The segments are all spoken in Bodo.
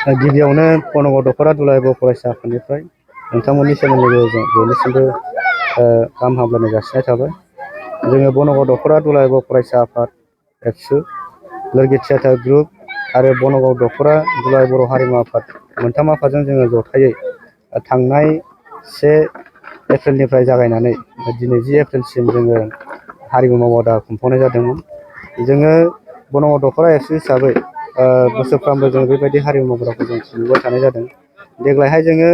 गिबियावनो बनगाव दख'रा दुलाराय बर' फरायसा आफादनिफ्राय नोंथांमोननि सोमोन्दै बयनिसिमबो गाहाम हामलायनाय जासिनाय थाबाय। जोङो बनगाव दख'रा दुलाराय बर' फरायसा आफाद एबसु लोरगि थियाटार ग्रुप आरो बनगाव दख'रा दुलाराय बर' हारिमु आफाद मोनथाम आफादजों जोङो जथायै थांनाय 1 एप्रिलनिफ्राय जागायनानै दिनै 10 एप्रिलसिम जोङो हारिमु मावबादा खुंफुंनाय जादोंमोन। जोङो बनगाव दख'रा एबसु हिसाबै बोसोरफ्रोमबो जों बेबायदि हारिमु मावबादाखौ जों खुंबोबाय थानाय जादों। देग्लायहाय जोङो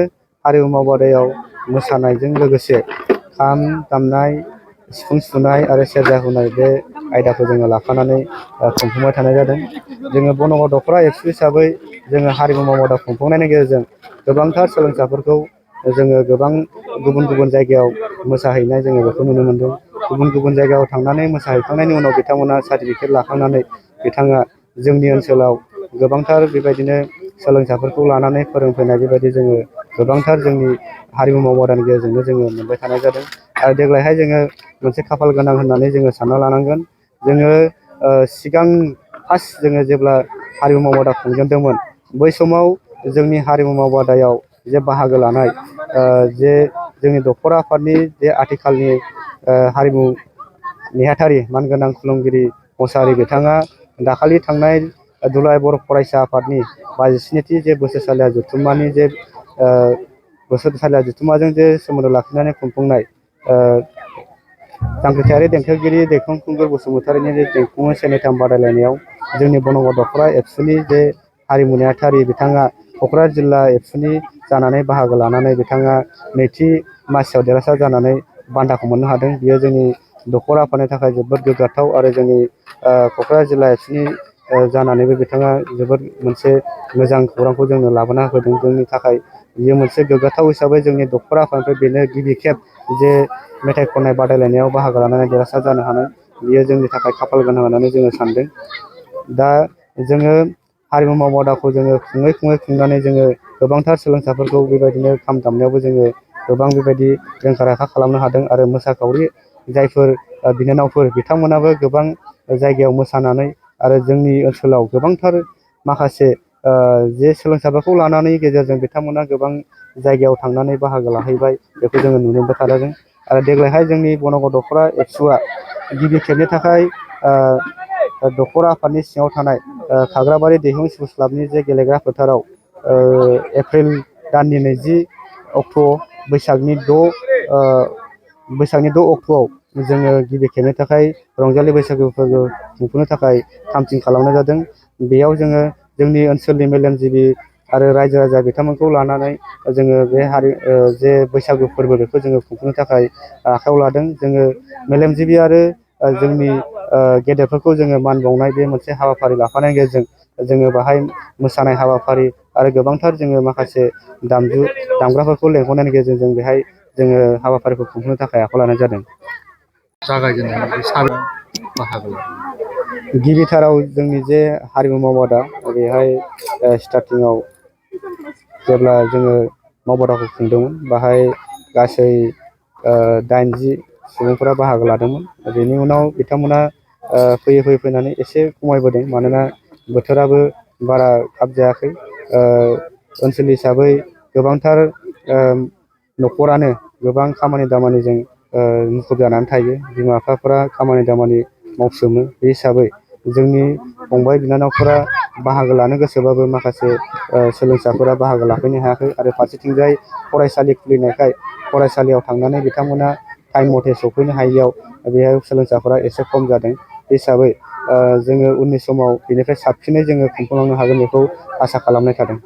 हारिमु मावबादायाव मोसानायजों लोगोसे खाम दामनाय, सिफुं सुनाय आरो सेरजा हुनाय बे आयदाखौ जोङो लाफानानै खुंफुंबाय थानाय जादों। जोङो बनगाव दख'रा एबसु हिसाबै जोङो हारिमु मावबादा खुंफुंनायनि गेजेरजों गोबांथार सोलोंसाफोरखौ जोङो गोबां गुबुन गुबुन जायगायाव मोसाहैनाय जोङो बेखौ नुनो मोनदों। गुबुन गुबुन जायगायाव थांनानै मोसाहैखांनायनि उनाव बिथांमोना सार्टिफिकेट लाखांनानै बिथाङा जोंनि ओनसोलाव गोबांथार बेबायदिनो सोलोंसाफोरखौ लानानै फोरोंफैनाय बेबायदि जोङो गोबांथार जोंनि हारिमु मावबादानि गेजेरजोंनो जोङो मोनबाय थानाय जादों। आरो देग्लायहाय जोङो मोनसे खाफाल गोनां होननानै जोङो सानना लानांगोन। जोङो सिगां फार्स्ट जोङो जेब्ला हारिमु मावबादा खुंजेनदोंमोन बै समाव जोंनि हारिमु मावबादायाव जे बाहागो लानाय जे जोंनि दख'रा आफादनि जे आथिखालनि हारिमु नेहाथारि मानगोनां खुलुमगिरि मसाहारि बिथाङा दाखालि थांनाय दुलाराय बर' फरायसा आफादनि 52थि जे बोसोरसालिया जथुम्मानि जे बोसोरसालिया जथुम्माजों जे सोमोन्दो लाखिनानै खुंफुंनाय जांख्रिथायारि देंखोगिरि दैखां खुंगुर बसुमतारिनि जे देंखोमु सेनेथाम बादायलायनायाव जोंनि बनगाव दख'रा एबसुनि जे हारिमु नेहाथारि बिथाङा क'क्राझार जिल्ला एबसुनि जानानै बाहागो लानानै बिथाङा नैथि मासियाव देरहासार जानानै बान्थाखौ मोननो हादों। बियो जोंनि दख'रा आफादनि थाखाय जोबोद गोग्गाथाव आरो जोंनि क'क्राझार जिल्ला एबसुनि जानानैबो बिथाङा जोबोद मोनसे मोजां खौरांखौ जोंनो लाबोना होदों। जोंनि थाखाय बियो मोनसे गोग्गाथाव हिसाबै जोंनि दख'रा आफादनिफ्राय बेनो गिबि खेब जे मेथाइ खननाय बादायलायनायाव बाहागो लानानै देरहासार जानो हानाय, बियो जोंनि थाखाय खाफाल गोनां होननानै जोङो सानदों। दा जोङो हारिमु मावबादाखौ जोङो खुङै खुंनानै जोङो गोबांथार सोलोंसाफोरखौ बेबायदिनो खाम दामनायावबो जोङो गोबां बेबायदि रोंखा राखा खालामनो हादों आरो मोसाखावरि जायफोर बिनानावफोर बिथांमोनाबो गोबां जायगायाव मोसानानै आरो जोंनि ओनसोलाव गोबांथार माखासे जे सोलोंसाफोरखौ लानानै गेजेरजों बिथांमोना गोबां जायगायाव थांनानै बाहागो लाहैबाय, बेखौ जोङो नुनो मोनबाय थादों। आरो देग्लायहाय जोंनि बनगाव दख'रा एबसुआ गिबि खेबनि थाखाय दख'रा आफादनि सिङाव थानाय खाग्राबारि दैहुं स्पर्टस क्लाबनि जे गेलेग्रा फोथाराव एप्रिल दाननि 20 अक्ट' बैसागनि 6 अक्ट'आव जोङो गिबि खेबनि थाखाय रंजालि बैसागु फोरबो खुंफुंनो थाखाय थामथिम खालामनाय जादों। बेयाव जोङो जोंनि ओनसोलनि मेलेमजिबि आरो रायजो राजा बिथांमोनखौ लानानै जोङो बे जे बैसागु फोरबो बेखौ जोङो खुंफुंनो थाखाय आखायाव लादों। जोङो मेलेमजिबि आरो जोंनि गेदेरफोरखौ जोङो मान बावनाय बे मोनसे हाबाफारि लाफानायनि गेजेरजों जोङो बाहाय मोसानाय हाबाफारि आरो गोबांथार जोङो माखासे दामग्राफोरखौ लेंहरनायनि गेजेरजों बेहाय जोङो हाबाफारिखौ खुंफुंनो थाखाय आखायाव लानाय जादों। जागायजेननायाव साबेसे बाहागो लादों? गिबिथाराव जोंनि जे हारिमु मावबादा बेहाय स्टार्टिङाव जेब्ला जोङो मावबादाखौ खुंदोंमोन बाहाय गासै 80 सुबुंफोरा बाहागो लादोंमोन। बेनि उनाव बिथांमोना फैयै फैनानै एसे खमायबोदों, मानोना बोथोराबो बारा खाब जायाखै। ओनसोल हिसाबै गोबांथार न'खरानो गोबां खामानि दामानिजों मुखुब जानानै थायो। बिमा बिफाफोरा खामानि दामानि मावसोमो। बे हिसाबै जोंनि फंबाय बिनानावफोरा बाहागो लानो गोसोबाबो माखासे सोलोंसाफोरा बाहागो लाफैनो हायाखै आरो फारसेथिंजाय फरायसालि खुलिनायखाय फरायसालियाव थांनानै बिथांमोना टाइम मथे सफैनो हायियाव बेहाय सोलोंसाफोरा एसे खम जादों। बे हिसाबै जोङो उननि समाव बेनिफ्राय साबसिनै जोङो खुंफुंलांनो हागोन बेखौ आसा खालामनाय थादों।